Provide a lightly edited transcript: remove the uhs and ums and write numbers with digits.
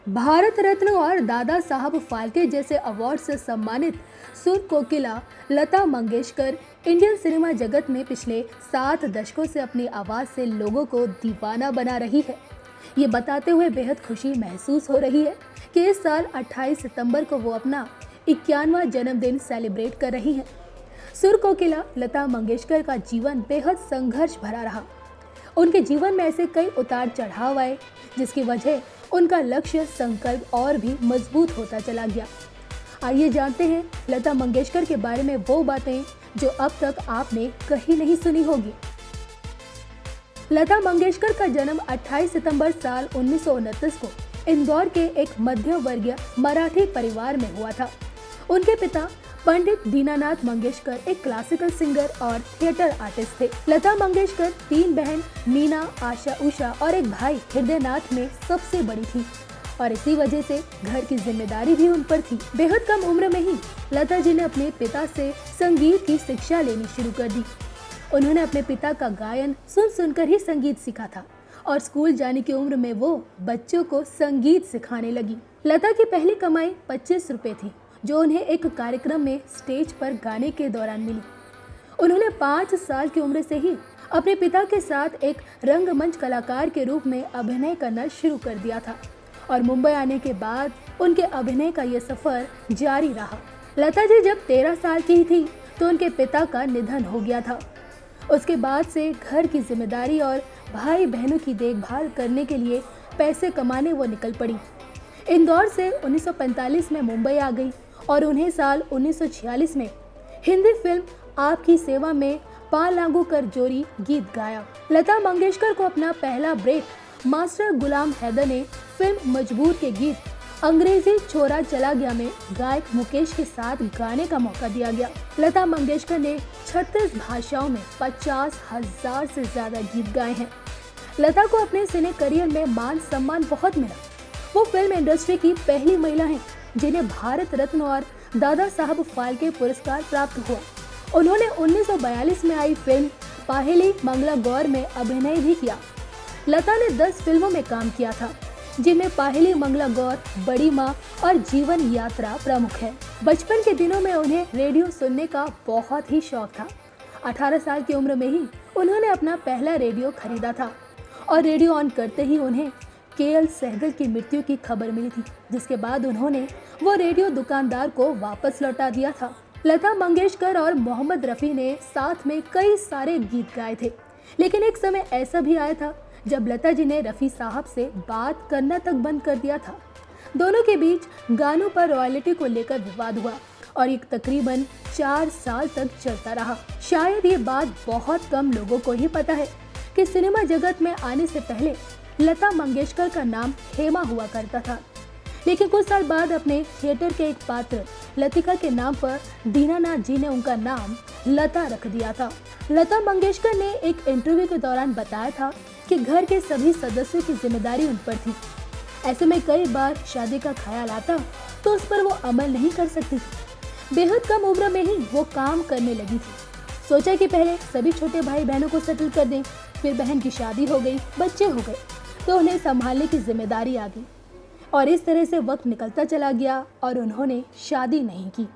भारत रत्न और दादा साहब फाल्के जैसे अवार्ड से सम्मानित सुर कोकिला लता मंगेशकर इंडियन सिनेमा जगत में पिछले 7 दशकों से अपनी आवाज से लोगों को दीवाना बना रही है। ये बताते हुए बेहद खुशी महसूस हो रही है कि इस साल 28 सितंबर को वो अपना 51वां जन्मदिन सेलिब्रेट कर रही हैं। सुर कोकिला लता मंगेशकर का जीवन बेहद संघर्ष भरा रहा। उनके जीवन में ऐसे कई उतार चढ़ाव आए जिसकी वजह उनका लक्ष्य संकल्प और भी मजबूत होता चला गया। आइए जानते हैं लता मंगेशकर के बारे में वो बातें जो अब तक आपने कहीं नहीं सुनी होगी। लता मंगेशकर का जन्म 28 सितंबर साल 1929 को इंदौर के एक मध्यम वर्गीय मराठी परिवार में हुआ था। उनके पिता पंडित दीनानाथ मंगेशकर एक क्लासिकल सिंगर और थिएटर आर्टिस्ट थे। लता मंगेशकर 3 बहन मीना, आशा, उषा और एक भाई हृदयनाथ में सबसे बड़ी थी और इसी वजह से घर की जिम्मेदारी भी उन पर थी। बेहद कम उम्र में ही लता जी ने अपने पिता से संगीत की शिक्षा लेनी शुरू कर दी। उन्होंने अपने पिता का गायन सुन सुनकर ही संगीत सीखा था और स्कूल जाने की उम्र में वो बच्चों को संगीत सिखाने लगी। लता की पहली कमाई 25 रुपए थी जो उन्हें एक कार्यक्रम में स्टेज पर गाने के दौरान मिली। उन्होंने 5 साल की उम्र से ही अपने पिता के साथ एक रंगमंच कलाकार के रूप में अभिनय करना शुरू कर दिया था और मुंबई आने के बाद उनके अभिनय का ये सफर जारी रहा। लता जी जब 13 साल की थी तो उनके पिता का निधन हो गया था। उसके बाद से घर की जिम्मेदारी और भाई बहनों की देखभाल करने के लिए पैसे कमाने वो निकल पड़ी। इंदौर से 1945 में मुंबई आ गई और उन्हें साल 1946 में हिंदी फिल्म आपकी सेवा में पा लागू कर जोरी गीत गाया। लता मंगेशकर को अपना पहला ब्रेक मास्टर गुलाम हैदर ने फिल्म मजबूर के गीत अंग्रेजी छोरा चला गया में गायक मुकेश के साथ गाने का मौका दिया गया। लता मंगेशकर ने 36 भाषाओं में 50,000 से ज्यादा गीत गाए हैं। लता को अपने सिने करियर में मान सम्मान बहुत मिला। वो फिल्म इंडस्ट्री की पहली महिला हैं जिन्हें भारत रत्न और दादा साहब फाल्के पुरस्कार प्राप्त हुआ। उन्होंने 1942 में आई फिल्म पाहेली मंगला गौर में अभिनय भी किया। लता ने 10 फिल्मों में काम किया था जिनमें पाहेली मंगला गौर, बड़ी माँ और जीवन यात्रा प्रमुख है। बचपन के दिनों में उन्हें रेडियो सुनने का बहुत ही शौक था। 18 साल की उम्र में ही उन्होंने अपना पहला रेडियो खरीदा था और रेडियो ऑन करते ही उन्हें के.एल. सहगल की मृत्यु की खबर मिली थी, जिसके बाद उन्होंने वो रेडियो दुकानदार को वापस लौटा दिया था। लता मंगेशकर और मोहम्मद रफ़ी ने साथ में कई सारे गीत गाए थे, लेकिन एक समय ऐसा भी आया था जब लता जी ने रफ़ी साहब से बात करना तक बंद कर दिया था। दोनों के बीच गानों पर रॉयल्टी को लेकर विवाद हुआ और ये तकरीबन 4 साल तक चलता रहा। शायद ये बात बहुत कम लोगों को ही पता है कि सिनेमा जगत में आने से पहले लता मंगेशकर का नाम हेमा हुआ करता था, लेकिन कुछ साल बाद अपने थिएटर के एक पात्र लतिका के नाम पर दीनानाथ जी ने उनका नाम लता रख दिया था। लता मंगेशकर ने एक इंटरव्यू के दौरान बताया था कि घर के सभी सदस्यों की जिम्मेदारी उन पर थी। ऐसे में कई बार शादी का ख्याल आता तो उस पर वो अमल नहीं कर सकती थी। बेहद कम उम्र में ही वो काम करने लगी थी। सोचा कि पहले सभी छोटे भाई बहनों को सेटल कर दें, फिर बहन की शादी हो गई, बच्चे हो गए तो उन्हें संभालने की जिम्मेदारी आ गई और इस तरह से वक्त निकलता चला गया और उन्होंने शादी नहीं की।